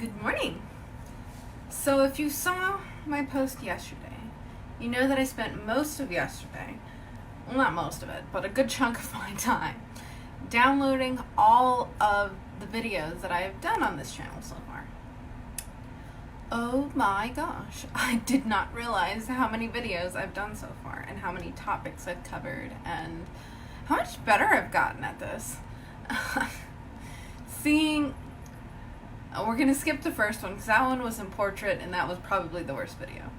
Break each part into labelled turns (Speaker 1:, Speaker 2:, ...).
Speaker 1: Good morning. So if you saw my post yesterday, you know that I spent most of yesterday, well, not most of it, but a good chunk of my time, downloading all of the videos that I have done on this channel so far. Oh my gosh, I did not realize how many videos I've done so far and how many topics I've covered and how much better I've gotten at this. We're going to skip the first one because that one was in portrait and that was probably the worst video.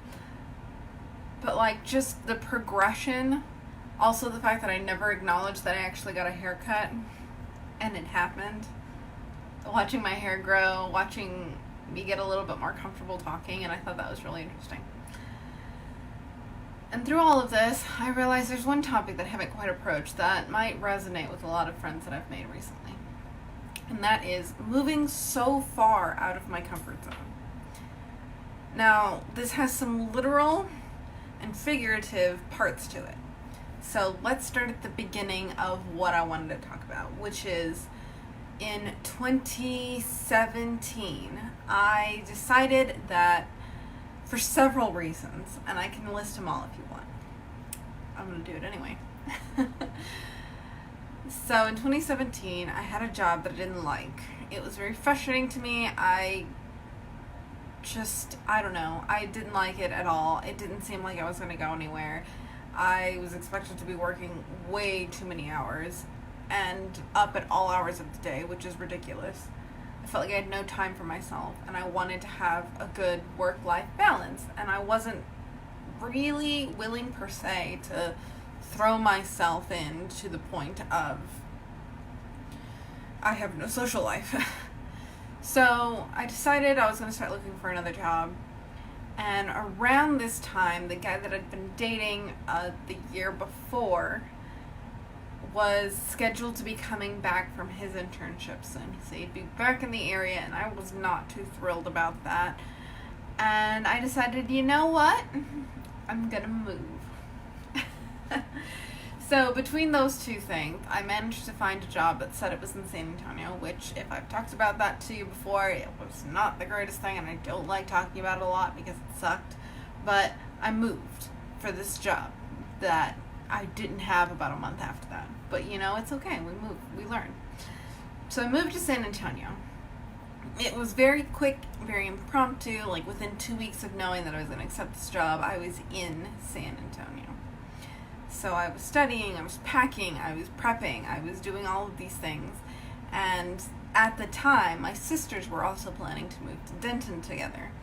Speaker 1: But just the progression, also the fact that I never acknowledged that I actually got a haircut and it happened. Watching my hair grow, watching me get a little bit more comfortable talking, and I thought that was really interesting. And through all of this, I realized there's one topic that I haven't quite approached that might resonate with a lot of friends that I've made recently. And that is moving so far out of my comfort zone. Now, this has some literal and figurative parts to it. So let's start at the beginning of what I wanted to talk about, which is in 2017, I decided that for several reasons, and I can list them all if you want. I'm going to do it anyway. So in 2017, I had a job that I didn't like. It was very frustrating to me. I don't know. I didn't like it at all. It didn't seem like I was going to go anywhere. I was expected to be working way too many hours and up at all hours of the day, which is ridiculous. I felt like I had no time for myself, and I wanted to have a good work-life balance, and I wasn't really willing per se to throw myself in to the point of I have no social life. So I decided I was going to start looking for another job. And around this time, the guy that I'd been dating the year before was scheduled to be coming back from his internship soon. So he'd be back in the area, and I was not too thrilled about that. And I decided, you know what? I'm going to move. So between those two things, I managed to find a job that said it was in San Antonio, which, if I've talked about that to you before, it was not the greatest thing, and I don't like talking about it a lot because it sucked. But I moved for this job that I didn't have about a month after that. But it's okay. We moved. We learn. So I moved to San Antonio. It was very quick, very impromptu. Within 2 weeks of knowing that I was going to accept this job, I was in San Antonio. So I was studying, I was packing, I was prepping, I was doing all of these things. And at the time, my sisters were also planning to move to Denton together.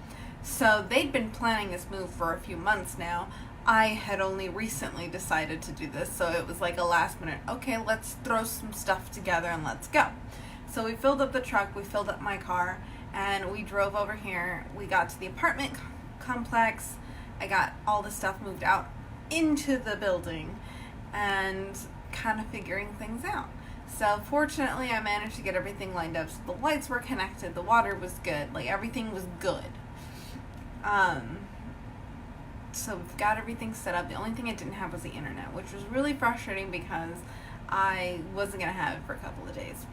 Speaker 1: So they'd been planning this move for a few months now. I had only recently decided to do this, so it was like a last minute, okay, let's throw some stuff together and let's go. So we filled up the truck, we filled up my car, and we drove over here. We got to the apartment complex. I got all the stuff moved out into the building and kind of figuring things out. So fortunately, I managed to get everything lined up. So the lights were connected, the water was good, everything was good. So we've got everything set up. The only thing I didn't have was the internet, which was really frustrating because I wasn't going to have it for a couple of days.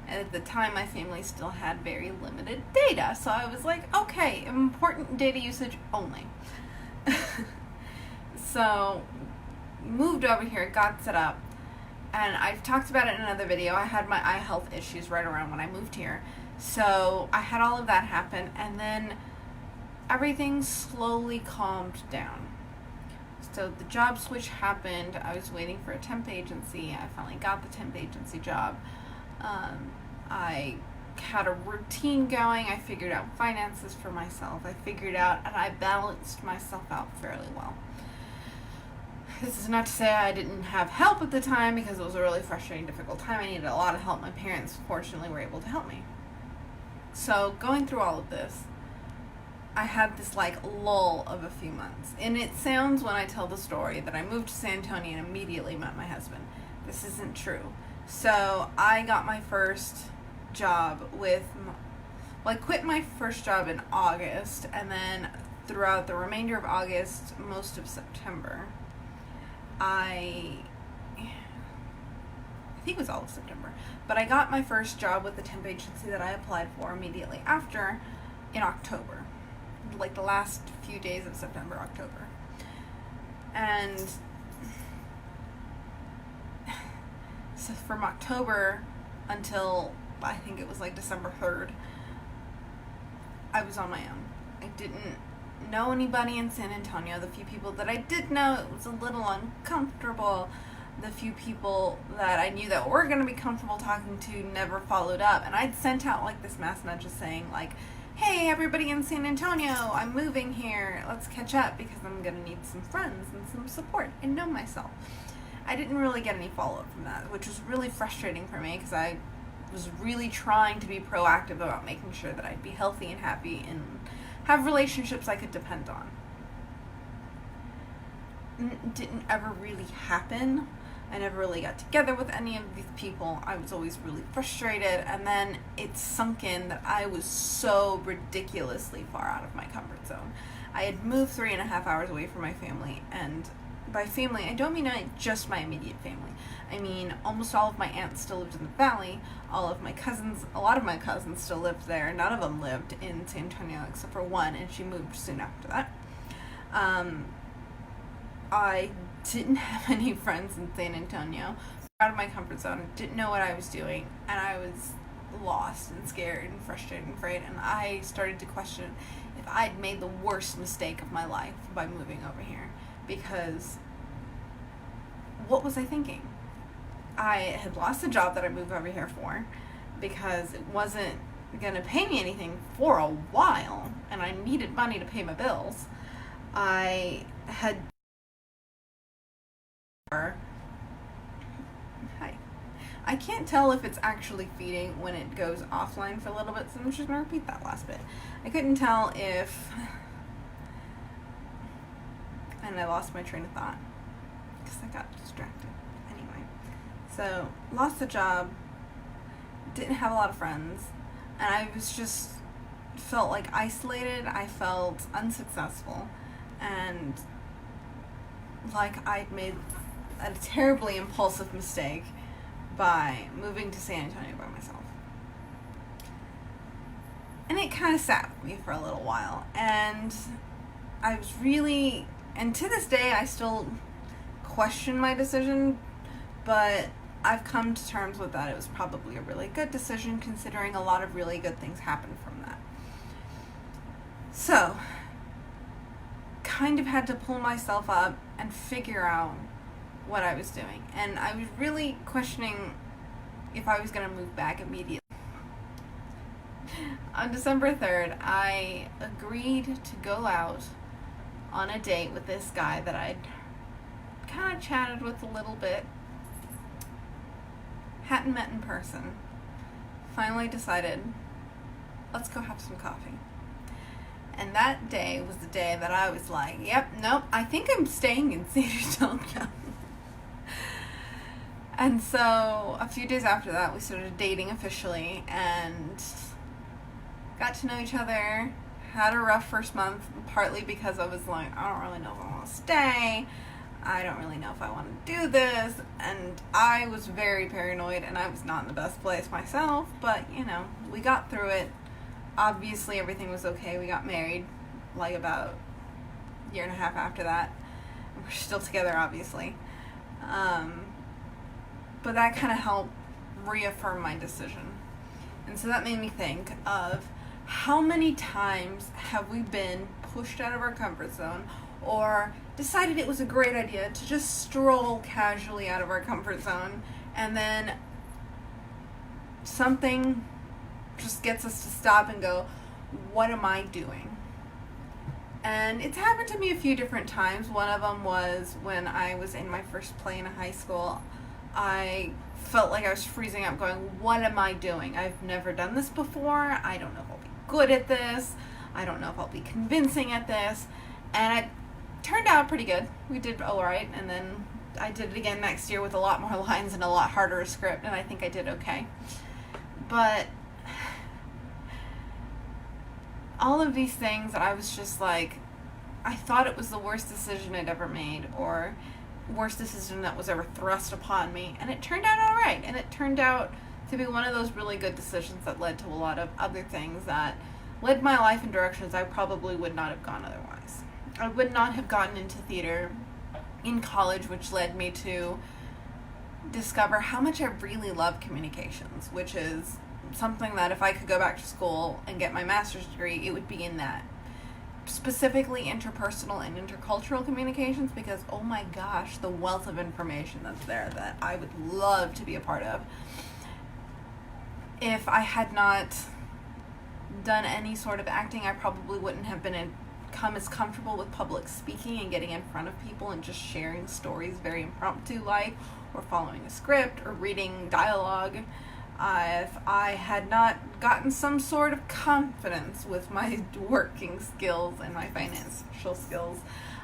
Speaker 1: And at the time, my family still had very limited data. So I was like, okay, important data usage only. So moved over here, got set up, and I've talked about it in another video. I had my eye health issues right around when I moved here. So I had all of that happen, and then everything slowly calmed down. So the job switch happened. I was waiting for a temp agency. I finally got the temp agency job. I had a routine going. I figured out finances for myself. I balanced myself out fairly well. This is not to say I didn't have help at the time, because it was a really frustrating, difficult time. I needed a lot of help. My parents, fortunately, were able to help me. So going through all of this, I had this lull of a few months. And it sounds, when I tell the story, that I moved to San Antonio and immediately met my husband. This isn't true. So I got my first job I quit my first job in August, and then throughout the remainder of August, most of September, I think it was all of September. But I got my first job with the temp agency that I applied for immediately after in October. Like the last few days of September, October. And so from October until I think it was like December 3rd, I was on my own. I didn't know anybody in San Antonio. The few people that I did know, it was a little uncomfortable. The few people that I knew that were going to be comfortable talking to never followed up. And I'd sent out like this mass message saying like, hey, everybody in San Antonio, I'm moving here. Let's catch up because I'm going to need some friends and some support and know myself. I didn't really get any follow-up from that, which was really frustrating for me because I was really trying to be proactive about making sure that I'd be healthy and happy and have relationships I could depend on. It didn't ever really happen. I never really got together with any of these people. I was always really frustrated, and then it sunk in that I was so ridiculously far out of my comfort zone. I had moved 3.5 hours away from my family, and by family, I don't mean just my immediate family. I mean, almost all of my aunts still lived in the valley. A lot of my cousins still lived there. None of them lived in San Antonio except for one, and she moved soon after that. I didn't have any friends in San Antonio. Out of my comfort zone, didn't know what I was doing, and I was lost and scared and frustrated and afraid, and I started to question if I'd made the worst mistake of my life by moving over here, because what was I thinking? I had lost the job that I moved over here for because it wasn't going to pay me anything for a while, and I needed money to pay my bills. I had I can't tell if it's actually feeding when it goes offline for a little bit, so I'm just going to repeat that last bit. I couldn't tell if... And I lost my train of thought because I got distracted. Anyway, so lost the job, didn't have a lot of friends, and I was just felt like isolated. I felt unsuccessful, and like I'd made a terribly impulsive mistake by moving to San Antonio by myself. And it kind of sat with me for a little while, and I was really, and to this day I still question my decision, but I've come to terms with that. It was probably a really good decision considering a lot of really good things happened from that. So, kind of had to pull myself up and figure out what I was doing. And I was really questioning if I was going to move back immediately. On December 3rd, I agreed to go out on a date with this guy that I'd kind of chatted with a little bit. Hadn't met in person. Finally decided, let's go have some coffee. And that day was the day that I was like, yep, nope, I think I'm staying in San Antonio. And so a few days after that, we started dating officially and got to know each other. Had a rough first month, partly because I was like, I don't really know if I want to stay. I don't really know if I want to do this. And I was very paranoid, and I was not in the best place myself. But, you know, we got through it. Obviously, everything was okay. We got married, like, about a year and a half after that. We're still together, obviously. But that kind of helped reaffirm my decision. And so that made me think of how many times have we been pushed out of our comfort zone or decided it was a great idea to just stroll casually out of our comfort zone, and then something just gets us to stop and go, what am I doing? And it's happened to me a few different times. One of them was when I was in my first play in high school. I felt like I was freezing up going, what am I doing? I've never done this before. I don't know if I'll be good at this. I don't know if I'll be convincing at this. And it turned out pretty good. We did all right. And then I did it again next year with a lot more lines and a lot harder a script. And I think I did okay. But all of these things, I was just like, I thought it was the worst decision I'd ever made, or worst decision that was ever thrust upon me, and it turned out all right. And it turned out to be one of those really good decisions that led to a lot of other things that led my life in directions I probably would not have gone otherwise. I would not have gotten into theater in college, which led me to discover how much I really love communications, which is something that if I could go back to school and get my master's degree, it would be in that. Specifically interpersonal and intercultural communications, because oh my gosh, the wealth of information that's there that I would love to be a part of. If I had not done any sort of acting, I probably wouldn't have become as comfortable with public speaking and getting in front of people and just sharing stories very impromptu like, or following a script, or reading dialogue. If I had not gotten some sort of confidence with my working skills and my financial skills,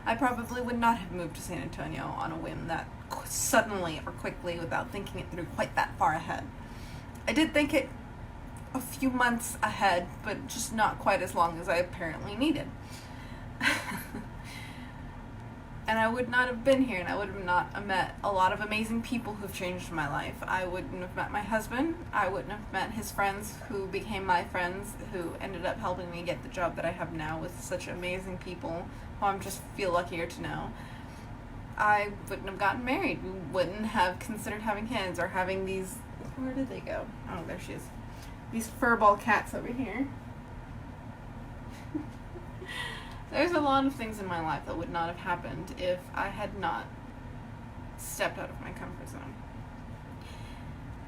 Speaker 1: I probably would not have moved to San Antonio on a whim that suddenly or quickly without thinking it through quite that far ahead. I did think it a few months ahead, but just not quite as long as I apparently needed. And I would not have been here, and I would have not met a lot of amazing people who've changed my life. I wouldn't have met my husband. I wouldn't have met his friends who became my friends, who ended up helping me get the job that I have now with such amazing people who I'm just feel luckier to know. I wouldn't have gotten married. We wouldn't have considered having kids or having these... Where did they go? Oh, there she is. These furball cats over here. There's a lot of things in my life that would not have happened if I had not stepped out of my comfort zone.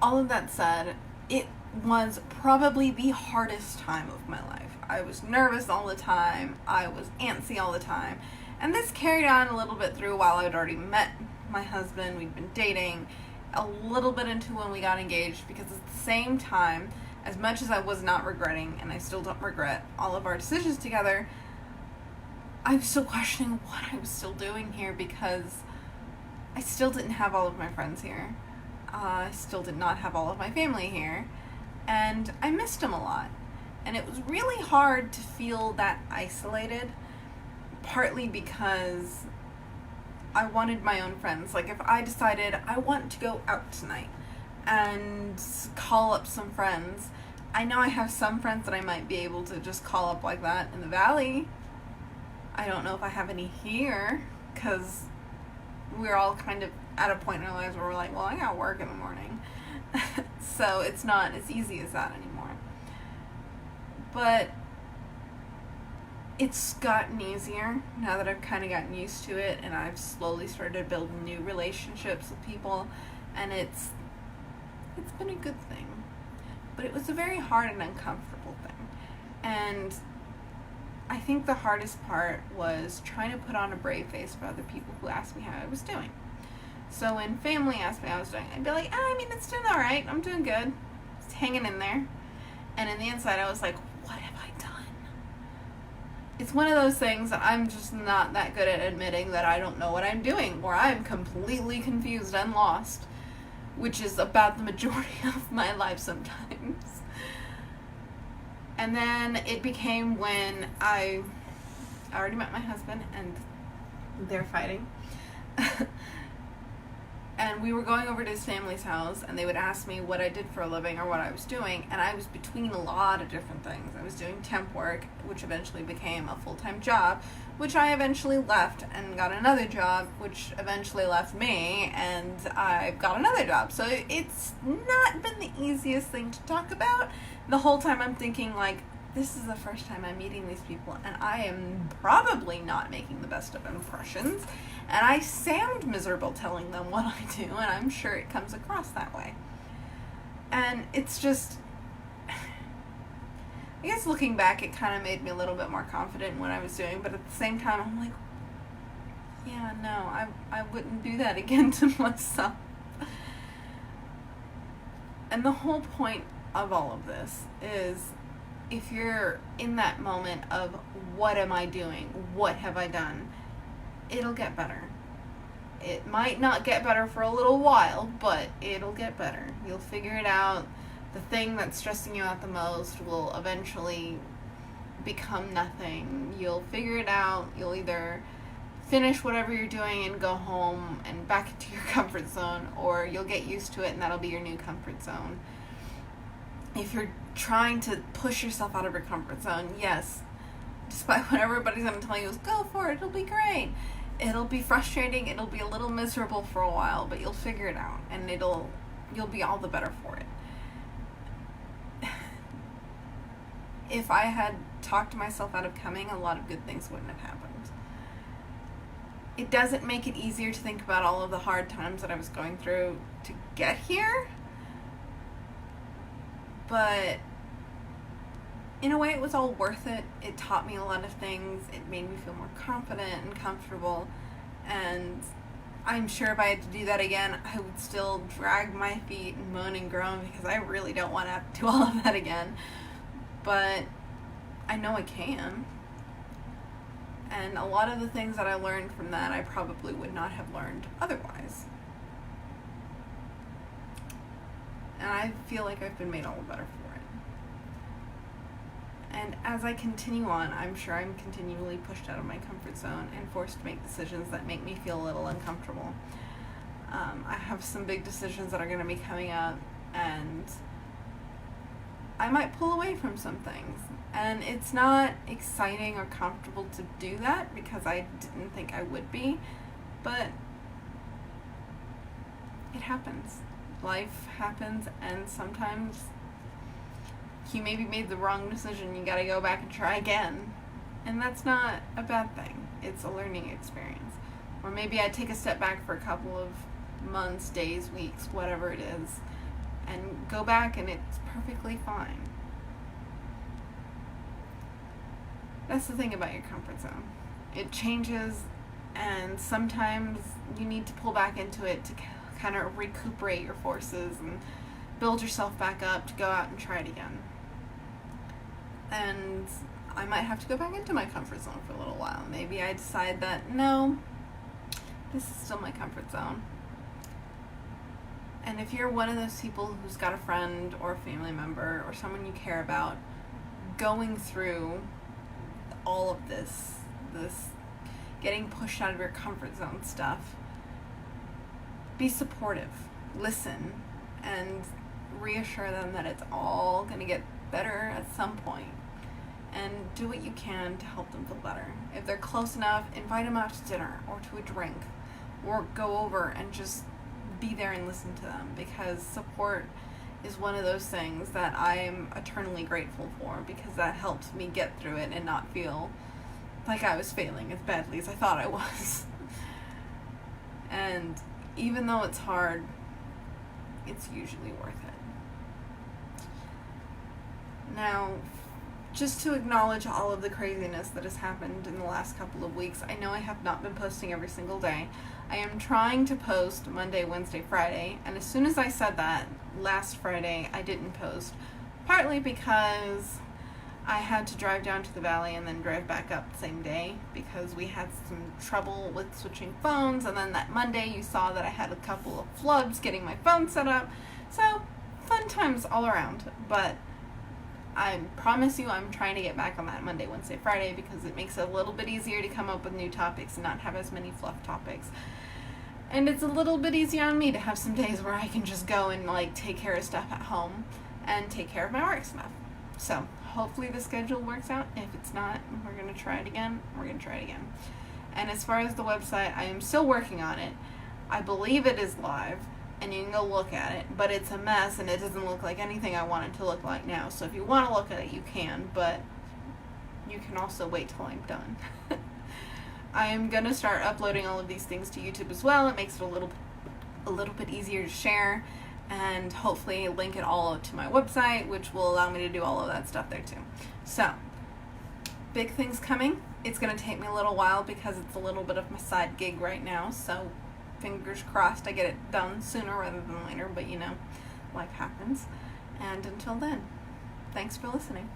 Speaker 1: All of that said, it was probably the hardest time of my life. I was nervous all the time. I was antsy all the time. And this carried on a little bit through while I'd already met my husband. We'd been dating a little bit into when we got engaged, because at the same time, as much as I was not regretting, and I still don't regret all of our decisions together, I was still questioning what I was still doing here, because I still didn't have all of my friends here. I still did not have all of my family here, and I missed them a lot. And it was really hard to feel that isolated, partly because I wanted my own friends. Like, if I decided I want to go out tonight and call up some friends, I know I have some friends that I might be able to just call up like that in the valley. I don't know if I have any here, because we're all kind of at a point in our lives where we're like, well, I gotta work in the morning. So it's not as easy as that anymore. But it's gotten easier now that I've kind of gotten used to it, and I've slowly started building new relationships with people, and it's been a good thing. But it was a very hard and uncomfortable thing. And I think the hardest part was trying to put on a brave face for other people who asked me how I was doing. So when family asked me how I was doing, I'd be like, it's doing all right. I'm doing good. Just hanging in there. And in the inside, I was like, what have I done? It's one of those things that I'm just not that good at admitting that I don't know what I'm doing, or I'm completely confused and lost, which is about the majority of my life sometimes. And then it became when I already met my husband, and they're fighting. And we were going over to his family's house, and they would ask me what I did for a living or what I was doing, and I was between a lot of different things. I was doing temp work, which eventually became a full-time job, which I eventually left and got another job, which eventually left me, and I got another job. So it's not been the easiest thing to talk about. The whole time I'm thinking, like, this is the first time I'm meeting these people, and I am probably not making the best of impressions, and I sound miserable telling them what I do, and I'm sure it comes across that way. And it's just, I guess looking back, it kind of made me a little bit more confident in what I was doing, but at the same time, I'm like, yeah, no, I wouldn't do that again to myself. And the whole point of all of this is, if you're in that moment of what am I doing, what have I done, it'll get better. It might not get better for a little while, but it'll get better. You'll figure it out. The thing that's stressing you out the most will eventually become nothing. You'll figure it out. You'll either finish whatever you're doing and go home and back into your comfort zone, or you'll get used to it and that'll be your new comfort zone. If you're trying to push yourself out of your comfort zone, yes, despite what everybody's going to tell you is go for it, it'll be great. It'll be frustrating, it'll be a little miserable for a while, but you'll figure it out and you'll be all the better for it. If I had talked myself out of coming, a lot of good things wouldn't have happened. It doesn't make it easier to think about all of the hard times that I was going through to get here, but in a way it was all worth it. It taught me a lot of things. It made me feel more confident and comfortable, and I'm sure if I had to do that again, I would still drag my feet and moan and groan because I really don't want to have to do all of that again. But I know I can. And a lot of the things that I learned from that, I probably would not have learned otherwise. And I feel like I've been made all the better for it. And as I continue on, I'm sure I'm continually pushed out of my comfort zone and forced to make decisions that make me feel a little uncomfortable. I have some big decisions that are going to be coming up, and I might pull away from some things. And it's not exciting or comfortable to do that because I didn't think I would be, but it happens. Life happens, and sometimes you maybe made the wrong decision. You gotta go back and try again. And that's not a bad thing. It's a learning experience. Or maybe I take a step back for a couple of months, days, weeks, whatever it is, and go back, and it's perfectly fine. That's the thing about your comfort zone. It changes, and sometimes you need to pull back into it to kind of recuperate your forces and build yourself back up to go out and try it again. And I might have to go back into my comfort zone for a little while. Maybe I decide that, no, this is still my comfort zone. And if you're one of those people who's got a friend or a family member or someone you care about going through all of this getting pushed out of your comfort zone stuff, be supportive, listen, and reassure them that it's all going to get better at some point, and do what you can to help them feel better. If they're close enough, invite them out to dinner or to a drink, or go over and just be there and listen to them, because support is one of those things that I am eternally grateful for, because that helped me get through it and not feel like I was failing as badly as I thought I was. And even though it's hard, it's usually worth it. Now, just to acknowledge all of the craziness that has happened in the last couple of weeks, I know I have not been posting every single day. I am trying to post Monday, Wednesday, Friday, and as soon as I said that, last Friday, I didn't post. Partly because I had to drive down to the valley and then drive back up the same day because we had some trouble with switching phones, and then that Monday you saw that I had a couple of flubs getting my phone set up. So, fun times all around, but I promise you I'm trying to get back on that Monday, Wednesday, Friday, because it makes it a little bit easier to come up with new topics and not have as many fluff topics. And it's a little bit easier on me to have some days where I can just go and take care of stuff at home and take care of my work stuff. So hopefully the schedule works out. If it's not, we're going to try it again. And as far as the website, I am still working on it. I believe it is live, and you can go look at it, but it's a mess and it doesn't look like anything I want it to look like now. So if you want to look at it, you can, but you can also wait till I'm done. I am going to start uploading all of these things to YouTube as well. It makes it a little bit easier to share, and hopefully link it all to my website, which will allow me to do all of that stuff there too. So, big things coming. It's going to take me a little while because it's a little bit of my side gig right now, so fingers crossed I get it done sooner rather than later, but life happens. And until then, thanks for listening.